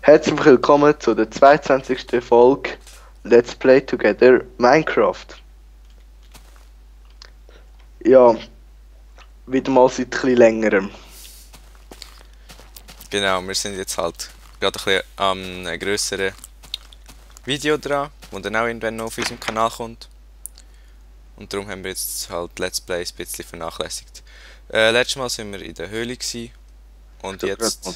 Herzlich willkommen zu der 22. Folge Let's Play Together Minecraft. Ja, wieder mal seit ein bisschen längerem. Genau, wir sind jetzt halt gerade ein bisschen an einem grösseren Video dran, das dann auch irgendwann noch auf unserem Kanal kommt. Und darum haben wir jetzt halt Let's Plays ein bisschen vernachlässigt. Letztes Mal sind wir in der Höhle gewesen, und jetzt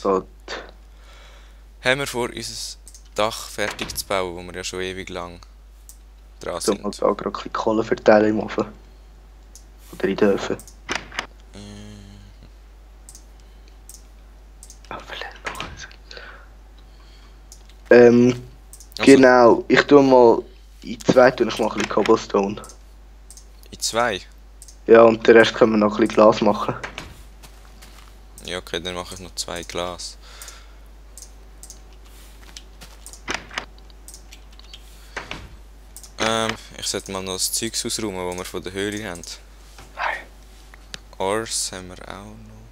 haben wir vor, unser Dach fertig zu bauen, wo wir ja schon ewig lang dran Ich mal sind. da gerade ein bisschen Kohle verteilen im Ofen. Oder in den Öfen. Also, Genau, ich tue mal in zwei tue ich mal ein bisschen Cobblestone. in 2? Ja, und den Rest können wir noch ein bisschen Glas machen. Ja, okay, dann mache ich noch 2 Glas. Ich sollte mal noch das Zeugs ausräumen, das wir von der Höhle haben. Ors haben wir auch noch.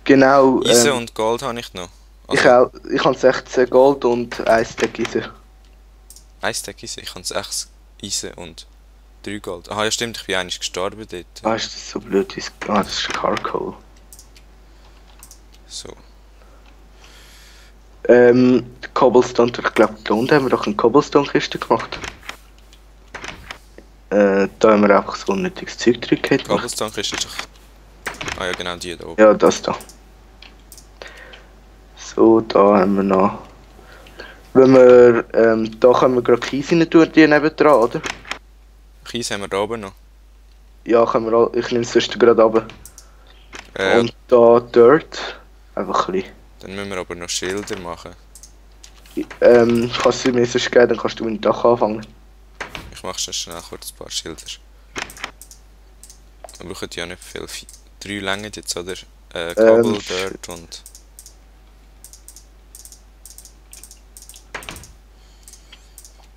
Genau, Eisen und Gold habe ich noch. ich habe 16 Gold und 1 Stack Eisen. 1 Stack Eisen, ich habe 6 Eisen und 3 Gold. Aha, ja stimmt, ich bin eigentlich gestorben dort. Ah, ist das so blöd? Das ist Charcoal. So. Cobblestone, ich glaube, da unten haben wir doch eine Cobblestone-Kiste gemacht. Da haben wir einfach so unnötiges Zeug drin gehabt. Cobblestone ist doch... Ah ja, genau, die da oben. Ja, das da. So, da haben wir noch... Wenn wir, da können wir gerade Kies rein tun, die nebendran, oder? Kies haben wir da oben noch. Ja, können wir auch, ich nehme es sonst gerade runter. Äh, Und da Dirt, einfach ein bisschen. Dann müssen wir aber noch Schilder machen. Kannst du mir sonst geben, dann kannst du mit dem Dach anfangen. Ich mache schon schnell kurz ein paar Schilder. Wir brauchen ja nicht viel. 3 Längen jetzt, oder? Cobble, Dirt und...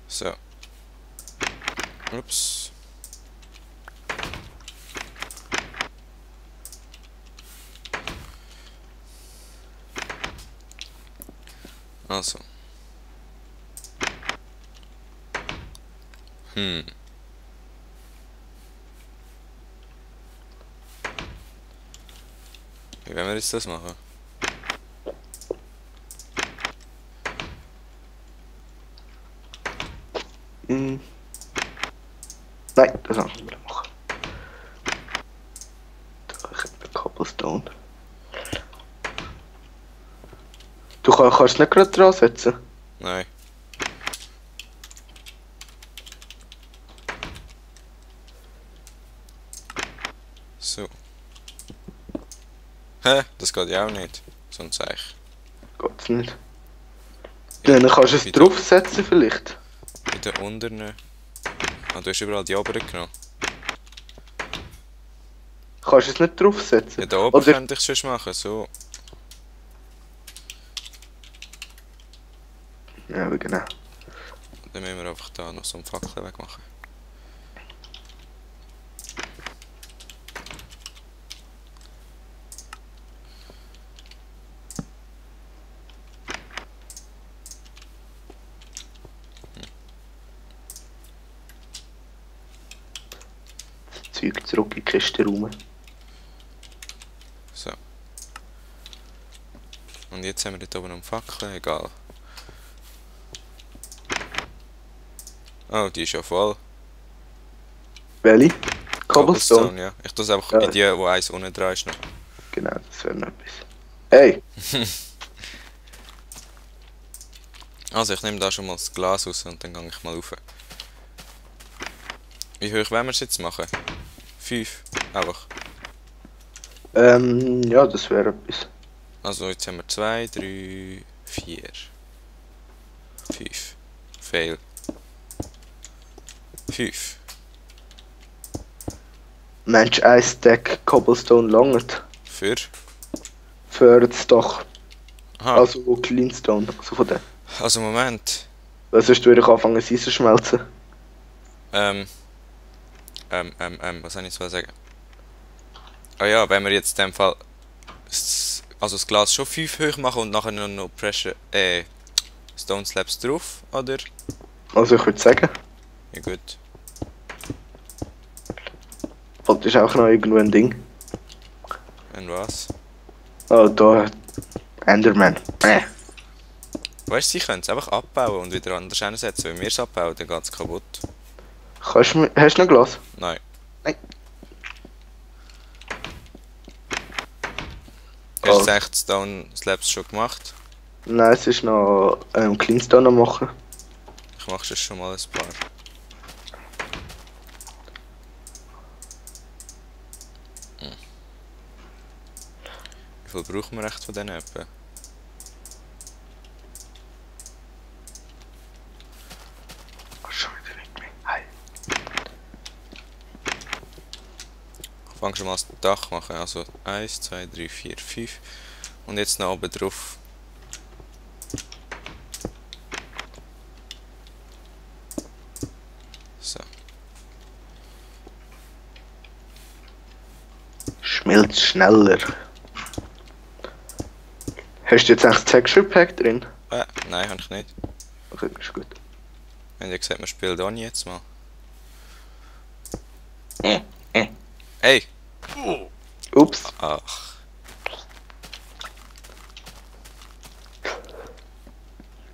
So. Ups. Also. Wie wollen wir jetzt das machen? Nein, das anderen wir machen. Da, ich habe den Cobblestone. Du kannst es nicht gerade dran setzen? Nein. So. Hä? Das geht ja auch nicht. So ein Zeichen. Geht's nicht. Dann kannst du es draufsetzen vielleicht. In den unteren... Ah, du hast überall die oberen genommen. Kannst du es nicht draufsetzen? Ja, da oben Oder... könnte ich es schon machen, so. Ja, genau. Dann müssen wir einfach da noch so einen Fackel wegmachen. Das Zeug zurück in die Kiste rum. So. Und jetzt haben wir dort oben noch einen Fackel, egal. Oh, die ist ja voll. Welche? Cobblestone? Ja. Ich tue es einfach Ja. in die, wo eins unten dran ist noch. Genau, das wäre noch etwas. Hey! Also ich nehme da schon mal das Glas raus und dann gehe ich mal rauf. Wie hoch wollen wir es jetzt machen? 5? Einfach. Ja, das wäre etwas. Also jetzt haben wir 2, 3, 4, 5. Fail. 5. Mensch, ein Stack Cobblestone langt. Für das Dach. Aha. Also Cleanstone, also von dem. Also Moment. Weil sonst würde ich anfangen, Eisen zu schmelzen. Was soll ich jetzt sagen? Ah ja, wenn wir jetzt in dem Fall das Glas schon 5 hoch machen und nachher noch Pressure, Stone Slabs drauf, oder? Also ich würde sagen, Ja gut. das ist auch noch irgendwo ein Ding. Und was? Oh, da. Enderman. Weißt du, sie können es einfach abbauen und wieder anders einsetzen. Wenn wir es abbauen, dann geht es kaputt. Hast du noch Glas? Nein. Nein. Hast du Oh. jetzt eigentlich die Stone Slabs schon gemacht? Nein, es ist noch Cleanstone am machen. Ich mache jetzt schon mal ein paar. Wie viel brauchen wir echt von diesen etwa? Schon wieder mit mir. Hi. Ich fange schon mal das Dach machen. Also 1, 2, 3, 4, 5. Und jetzt noch oben drauf. So. Schmilzt schneller. Hast du jetzt eigentlich das Texture Pack drin? Nein, habe ich nicht. Okay, ist gut. Wir haben ja gesagt, wir spielen Donny jetzt mal. Äh. Hey! Ups. Ach.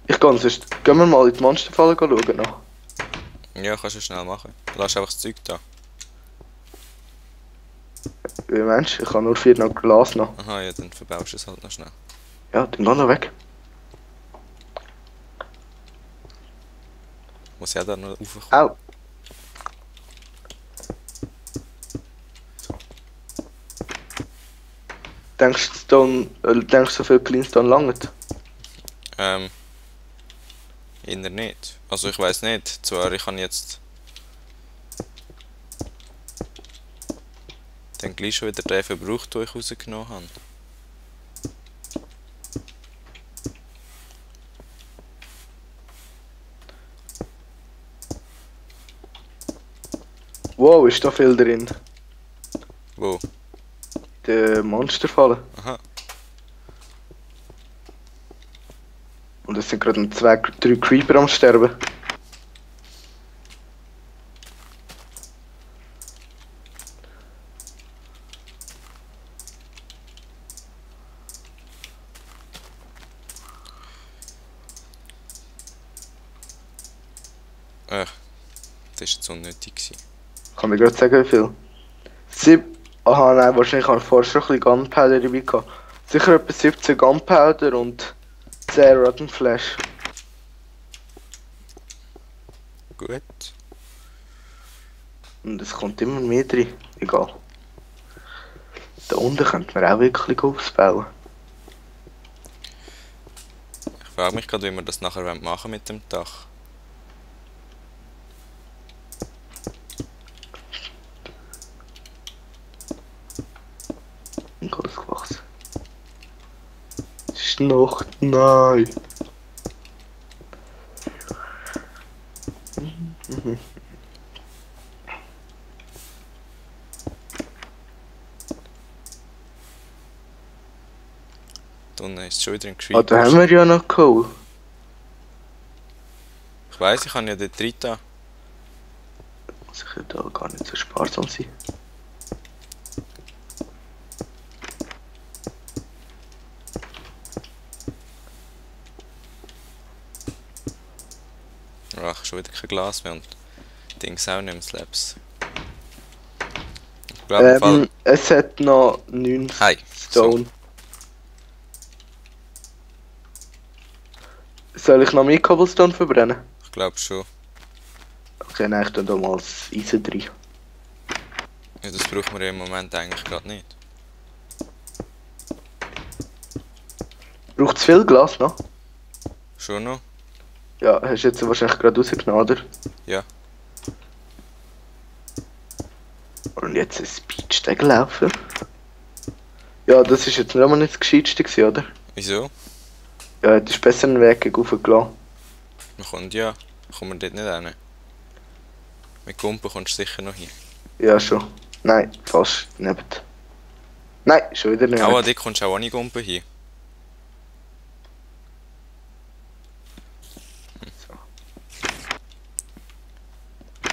Ich gehe sonst. Gehen wir mal in die Monsterfalle schauen noch. Ja, kannst du schnell machen. Lass einfach das Zeug da. Wie meinst du? Ich habe nur 4 noch Glas noch. Aha, ja, dann verbaust du es halt noch schnell. Ja, dann geh noch weg. Muss ja da noch raufkommen. Au. Denkst du, so viel Cleanstone langt? Eher nicht. Also ich weiß nicht. Zwar, ich habe jetzt dann gleich schon wieder den verbraucht, den ich rausgenommen habe. Wow, ist da viel drin. Wo? Der Monsterfalle. Aha. Und es sind gerade 2, 3 Creeper am Sterben. Das war jetzt unnötig gewesen. Kann mir gerade sagen, wie viel? Aha, nein, wahrscheinlich habe ich vorher schon ein bisschen Gunpowder dabei gehabt. Sicher etwa 17 Gunpowder und 10 Rotten Flash. Gut. Und es kommt immer mehr drin. Egal. Da unten könnte man auch wirklich aufbauen. Ich frage mich gerade, wie wir das nachher machen mit dem Dach. Ein groß gewachsen. Es ist Nacht, nein. Da unten ist schon wieder ein Ah, da haben Creeper. wir ja noch Coal. Ich weiss, ich habe ja dort drin da. Muss ich ja da gar nicht so sparsam sein. Ach, schon wieder kein Glas mehr und Dings auch nicht im Slabs. Ich glaube im Fall... Es hat noch 9 Hi. Stone. Soll ich noch mehr Cobblestone verbrennen? Ich glaube schon. Okay, nein, ich tue da mal das Eisen drin. Ja, das brauchen wir ja im Moment eigentlich gerade nicht. Braucht es viel Glas noch? Schon noch? Ja, hast du jetzt wahrscheinlich gerade rausgenommen, oder? Ja. Und jetzt ein Speedsteg laufen. Ja, das ist jetzt noch mal nicht das Gescheiteste gewesen, oder? Wieso? Ja, hättest besser einen Weg raufgelassen. Man kommt ja. Kommen wir dort nicht hin. Mit Kumpen kommst du sicher noch hin. Ja, schon. Nein, fast neben. Nein, schon wieder nicht. Aber dort kommst du auch ohne Kumpen hin.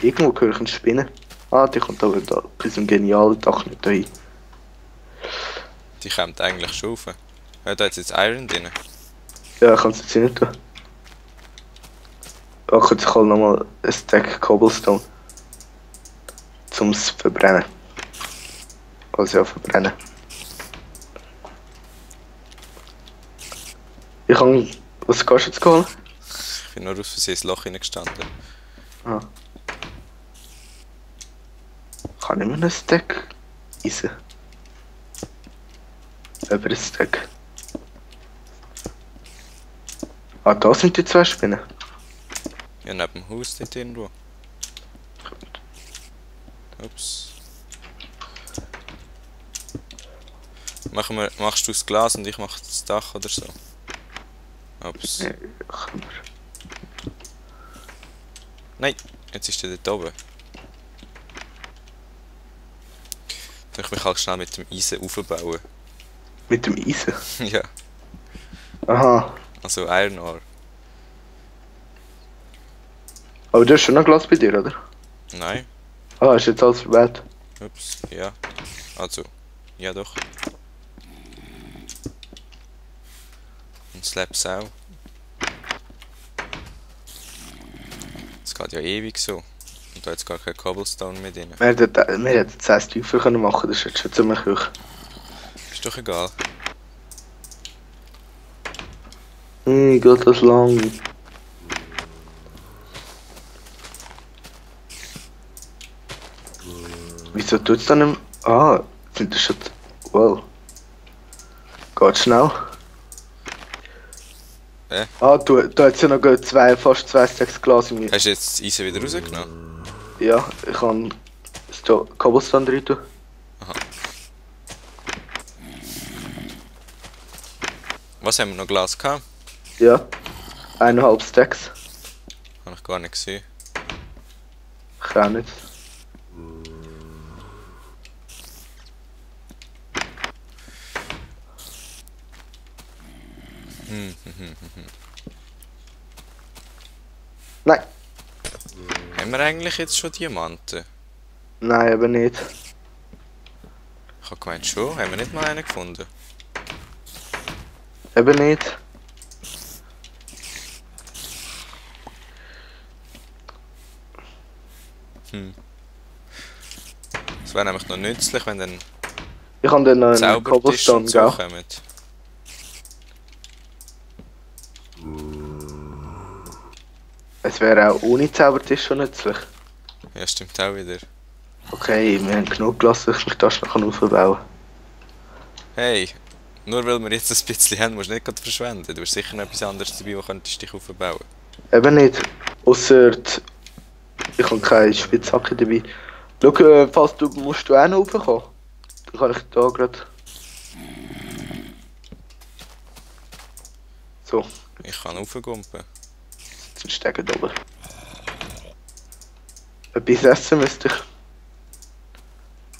Irgendwo höre ich eine Spinne. Ah, die kommt aber da bei diesem genialen Dach nicht dahin. Die kommt eigentlich schon rauf. Ja, da hat jetzt Iron drin. Ja, ich kann es jetzt nicht tun. Okay, ich hole nochmal ein Stack Cobblestone. Zum es verbrennen. Also ja, verbrennen. Ich kann... Was kannst du jetzt holen? Ich bin nur aus Versehen ins Loch hineingestanden. Ah. Kann ich mir einen Stack eisen? Über ein Stack. Ah, da sind die zwei Spinnen. Ja, neben dem Haus dort irgendwo. Ups. Machst du das Glas und ich mach das Dach oder so? Ups. Ja, kann man. Nein, jetzt ist der dort oben. Dann kann ich halt schnell mit dem Eisen aufbauen. Mit dem Eisen? Ja, Aha. also Iron Ore. Aber du hast schon ein Glas bei dir, oder? Nein, Ah, ist jetzt alles verwehrt. ups, ja. Also, ja doch. Und Slabs auch. Es geht ja ewig so. Und da hat jetzt gar kein Cobblestone mehr drin. Wir hätten 10 Stufen können machen, das ist jetzt schon ziemlich hoch. Ist doch egal. Geht das lang? Wieso tut's dann im... Ah, sind das schon... Wow. Geht schnell. Ah, du hast ja noch fast 2 Stacks Glas in mir. Hast du jetzt das Eisen wieder rausgenommen? Ja, ich kann da Cobblestone rein tun. Aha. Was haben wir noch Glas gehabt? Ja. 1,5 Stacks. Habe ich gar nicht gesehen. Ich auch nicht. Nein. Haben wir eigentlich jetzt schon Diamanten? Nein, aber nicht. Ich habe gemeint schon, haben wir nicht mal einen gefunden? Eben nicht. Das wäre nämlich noch nützlich, wenn dann Ich habe dann noch einen Zaubertisch Cobblestone, und so gell? kommen. Es wäre auch ohne Zaubertisch schon nützlich. Ja, stimmt auch wieder. Okay, wir haben genug gelassen, dass ich mich das noch aufbauen kann. Hey, nur weil wir jetzt ein bisschen haben, musst du nicht gerade verschwenden. Du hast sicher noch etwas anderes dabei, wo könntest dich aufbauen. Eben nicht. Ausser ich habe keine Spitzhacke dabei. Schau, falls du musst du auch noch raufkommen. Dann kann ich da gerade. So, Ich kann raufgumpen. jetzt steigen da oben. Etwas essen müsste ich.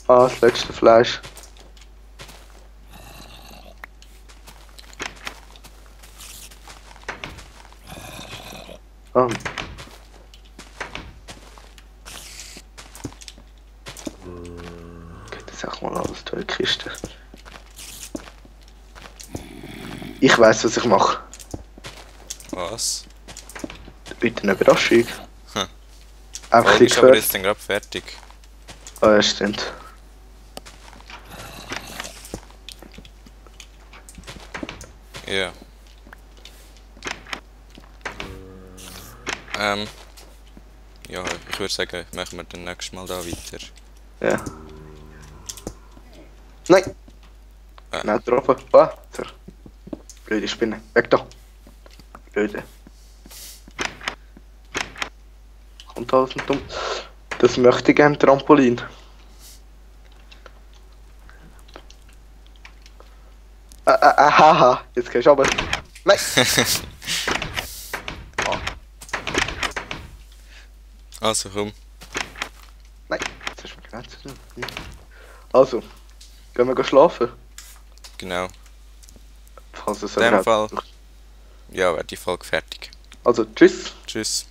Ah, das letzte Fleisch. Ah. Geht das auch mal alles durch die Kiste. Ich weiß, was ich mache. Was? Bitte eine Überraschung. Hm. Einfach Folge ein ist aber bisschen jetzt dann gerade fertig. Ah, ja, stimmt. Ja. Ja, ich würde sagen, machen wir dann nächstes Mal da weiter. Ja. Nein! Nein, getroffen. Ah, so. Blöde Spinne. Weg da. Blöde. Kommt alles nicht um. Das möchte ich gerne Trampolin. Haha, jetzt gehst du aber. Nein! Also komm. Nein, jetzt hast du mich gerade zu tun. Also, gehen wir schlafen? Genau. Falls es In dem überhaupt- Fall. Ja, wäre die Folge fertig. Also, tschüss. Tschüss.